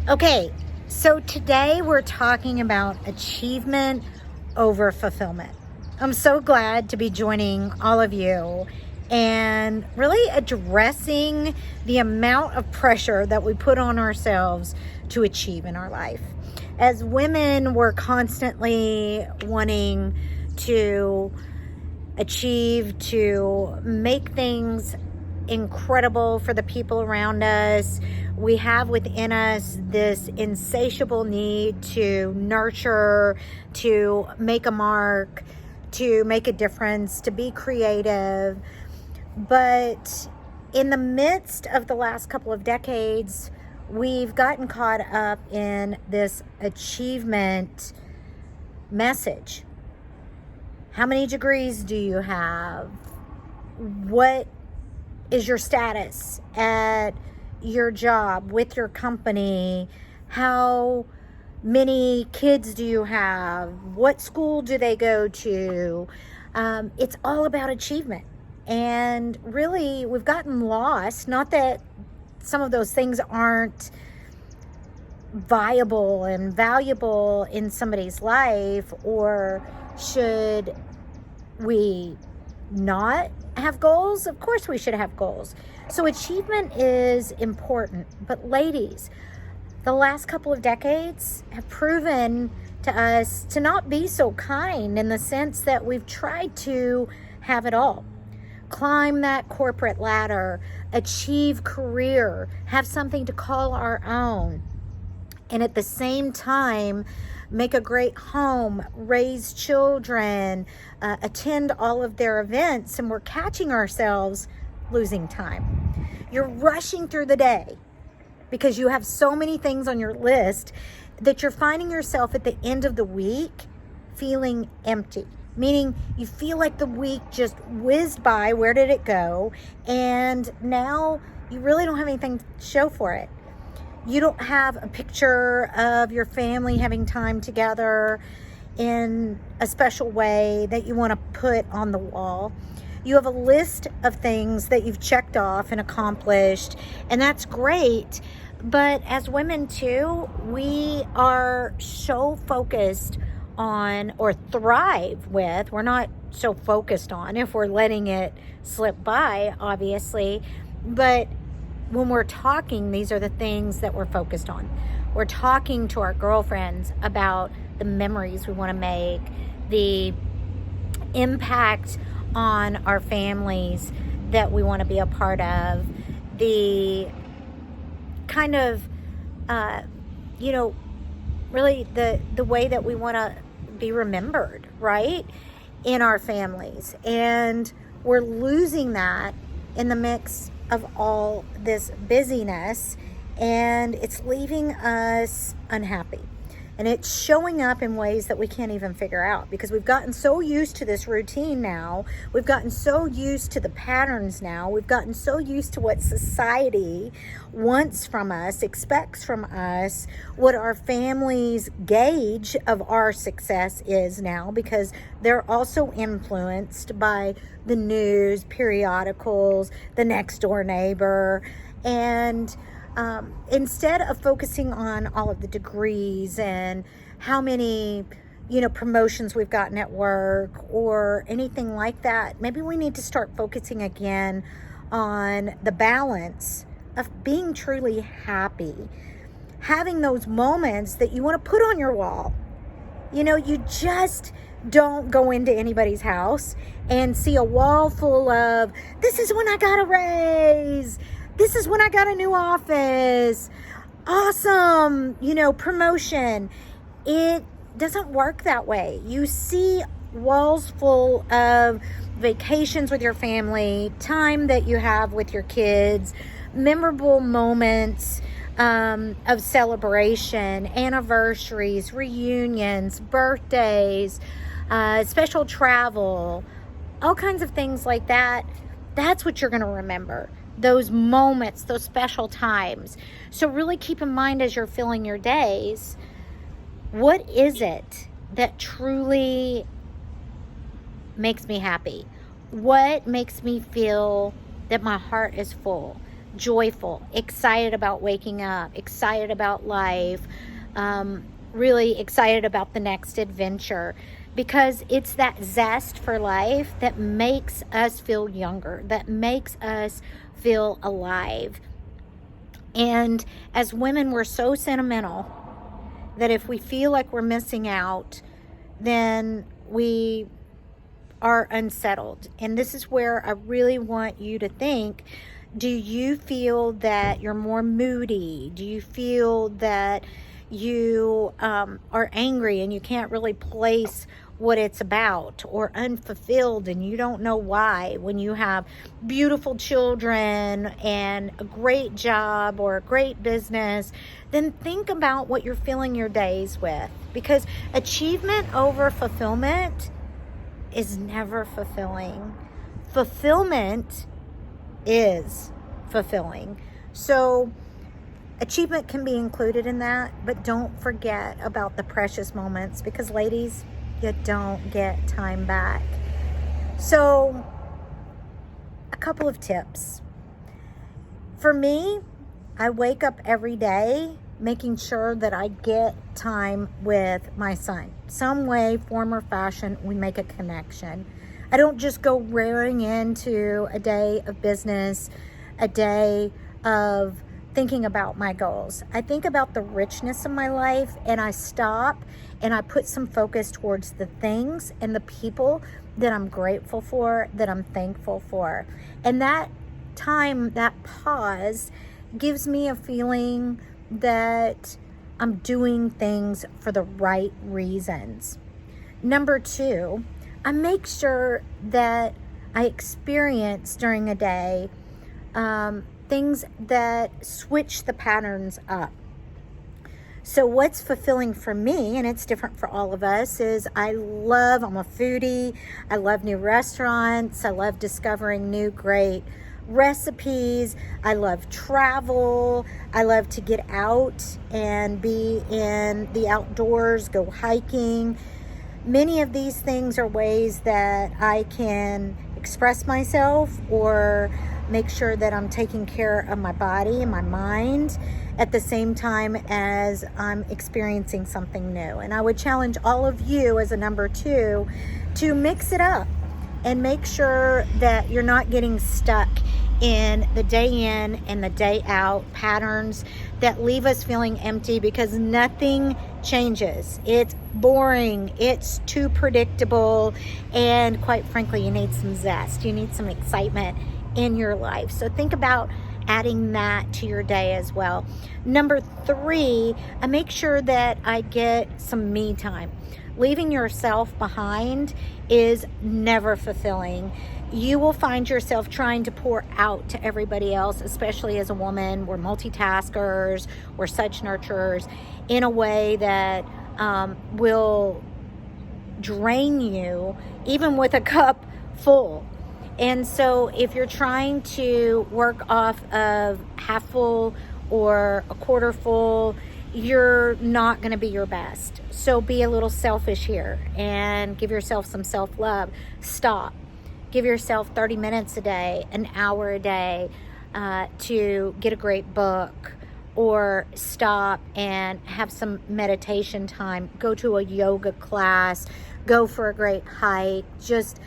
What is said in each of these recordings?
Okay, so today we're talking about achievement over fulfillment. I'm so glad to be joining all of you and really addressing the amount of pressure that we put on ourselves to achieve in our life. As women, we're constantly wanting to achieve, to make things incredible for the people around us. We have within us this insatiable need to nurture, to make a mark, to make a difference, to be creative. But in the midst of the last couple of decades, we've gotten caught up in this achievement message. How many degrees do you have? What is your status at your job, with your company? How many kids do you have? What school do they go to? It's all about achievement. And really, we've gotten lost. Not that some of those things aren't viable and valuable in somebody's life, or should we not have goals? Of course we should have goals. So achievement is important. But ladies, the last couple of decades have proven to us to not be so kind, in the sense that we've tried to have it all. Climb that corporate ladder, achieve career, have something to call our own, and at the same time make a great home, raise children, attend all of their events, and we're catching ourselves losing time. You're rushing through the day because you have so many things on your list that you're finding yourself at the end of the week feeling empty. Meaning you feel like the week just whizzed by. Where did it go? And now you really don't have anything to show for it. You don't have a picture of your family having time together in a special way that you want to put on the wall. You have a list of things that you've checked off and accomplished, and that's great. But as women too, we are so focused on, or thrive with, we're not so focused on if we're letting it slip by, obviously, but when we're talking, these are the things that we're focused on. We're talking to our girlfriends about the memories we want to make, the impact on our families that we want to be a part of, the kind of, really the way that we want to be remembered, right, in our families. And we're losing that in the mix of all this busyness, and it's leaving us unhappy. And it's showing up in ways that we can't even figure out, because we've gotten so used to this routine now. We've gotten so used to the patterns now. We've gotten so used to what society wants from us, expects from us, what our families' gauge of our success is now, because they're also influenced by the news, periodicals, the next door neighbor. And instead of focusing on all of the degrees and how many, promotions we've gotten at work or anything like that, maybe we need to start focusing again on the balance of being truly happy, having those moments that you want to put on your wall. You just don't go into anybody's house and see a wall full of, this is when I got a raise, this is when I got a new office, awesome, promotion. It doesn't work that way. You see walls full of vacations with your family, time that you have with your kids, memorable moments of celebration, anniversaries, reunions, birthdays, special travel, all kinds of things like that. That's what you're going to remember. Those moments, those special times. So really keep in mind, as you're filling your days, what is it that truly makes me happy? What makes me feel that my heart is full, joyful, excited about waking up, excited about life, really excited about the next adventure, because it's that zest for life that makes us feel younger, that makes us feel alive. And as women, we're so sentimental that if we feel like we're missing out, then we are unsettled. And this is where I really want you to think, do you feel that you're more moody? Do you feel that you are angry and you can't really place what it's about, or unfulfilled and you don't know why, when you have beautiful children and a great job or a great business? Then think about what you're filling your days with, because achievement over fulfillment is never fulfilling. Fulfillment is fulfilling. So achievement can be included in that, but don't forget about the precious moments, because ladies, you don't get time back. So a couple of tips. For me, I wake up every day making sure that I get time with my son. Some way, form, or fashion, we make a connection. I don't just go rearing into a day of business, a day of thinking about my goals. I think about the richness of my life, and I stop and I put some focus towards the things and the people that I'm grateful for, that I'm thankful for. And that time, that pause, gives me a feeling that I'm doing things for the right reasons. Number 2, I make sure that I experience during a day things that switch the patterns up. So what's fulfilling for me, and it's different for all of us, is I'm a foodie. I love new restaurants. I love discovering new great recipes. I love travel. I love to get out and be in the outdoors, go hiking. Many of these things are ways that I can express myself or make sure that I'm taking care of my body and my mind at the same time as I'm experiencing something new. And I would challenge all of you as a number 2 to mix it up and make sure that you're not getting stuck in the day in and the day out patterns that leave us feeling empty, because nothing changes. It's boring, it's too predictable, and quite frankly, you need some zest, you need some excitement in your life. So think about adding that to your day as well. Number 3, I make sure that I get some me time. Leaving yourself behind is never fulfilling. You will find yourself trying to pour out to everybody else, especially as a woman. We're multitaskers, we're such nurturers, in a way that will drain you, even with a cup full. And so if you're trying to work off of half full or a quarter full, you're not going to be your best. So be a little selfish here and give yourself some self-love. Stop. Give yourself 30 minutes a day, an hour a day to get a great book, or stop and have some meditation time. Go to a yoga class, go for a great hike, just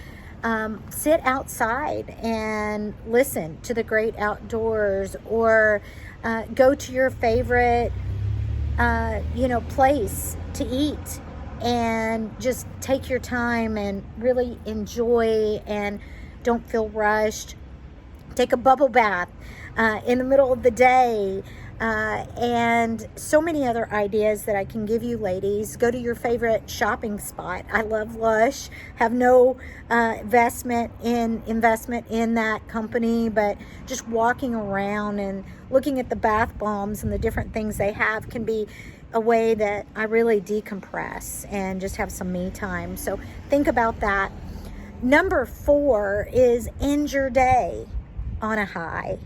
sit outside and listen to the great outdoors, or go to your favorite place to eat, and just take your time and really enjoy and don't feel rushed. Take a bubble bath in the middle of the day, and so many other ideas that I can give you, ladies. Go to your favorite shopping spot. I love Lush. Have no investment in that company, but just walking around and looking at the bath bombs and the different things they have can be a way that I really decompress and just have some me time. So think about that. Number 4 is end your day on a high.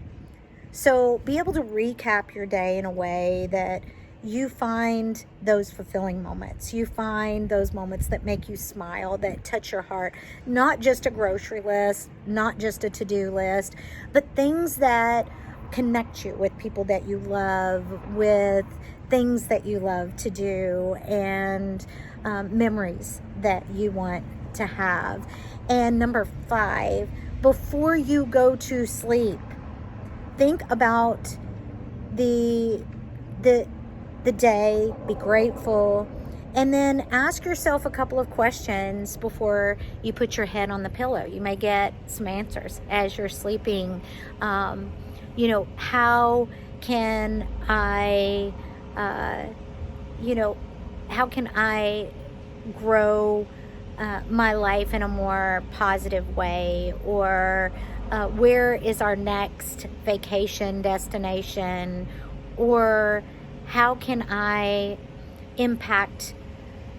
So be able to recap your day in a way that you find those fulfilling moments. You find those moments that make you smile, that touch your heart. Not just a grocery list, not just a to-do list, but things that connect you with people that you love, with things that you love to do, and memories that you want to have. And number 5, before you go to sleep, think about the day, be grateful, and then ask yourself a couple of questions before you put your head on the pillow. You may get some answers as you're sleeping. How can I, how can I grow my life in a more positive way? Or where is our next vacation destination? Or how can I impact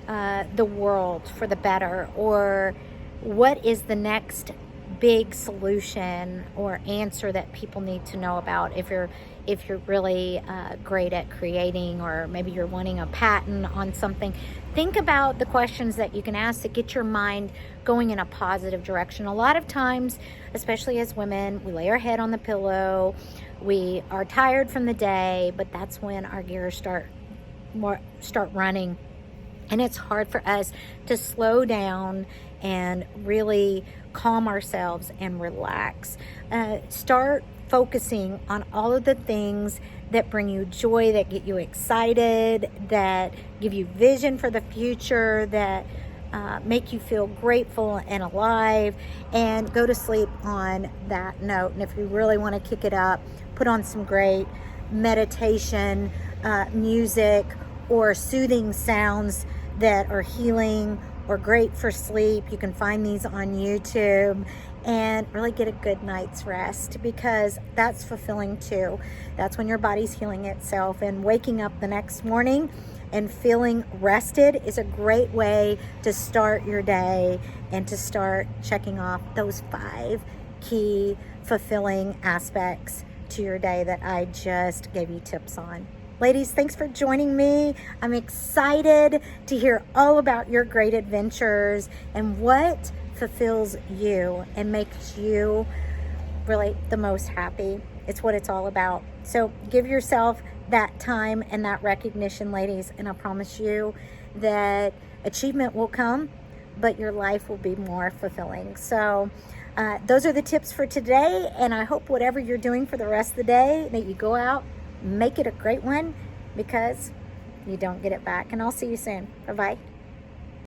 the world for the better? Or what is the next big solution or answer that people need to know about? If you're really great at creating, or maybe you're wanting a patent on something, think about the questions that you can ask to get your mind going in a positive direction. A lot of times, especially as women, we lay our head on the pillow, we are tired from the day, but that's when our gears start running. And it's hard for us to slow down and really calm ourselves and relax. Start focusing on all of the things that bring you joy, that get you excited, that give you vision for the future, that make you feel grateful and alive, and go to sleep on that note. And if you really want to kick it up, put on some great meditation music or soothing sounds that are healing or great for sleep. You can find these on YouTube, and really get a good night's rest, because that's fulfilling too. That's when your body's healing itself, and waking up the next morning and feeling rested is a great way to start your day and to start checking off those 5 key fulfilling aspects to your day that I just gave you tips on. Ladies, thanks for joining me. I'm excited to hear all about your great adventures and what fulfills you and makes you really the most happy. It's what it's all about. So give yourself that time and that recognition, ladies, and I promise you that achievement will come, but your life will be more fulfilling. So those are the tips for today, and I hope whatever you're doing for the rest of the day, that you go out, make it a great one, because you don't get it back. And I'll see you soon. Bye-bye.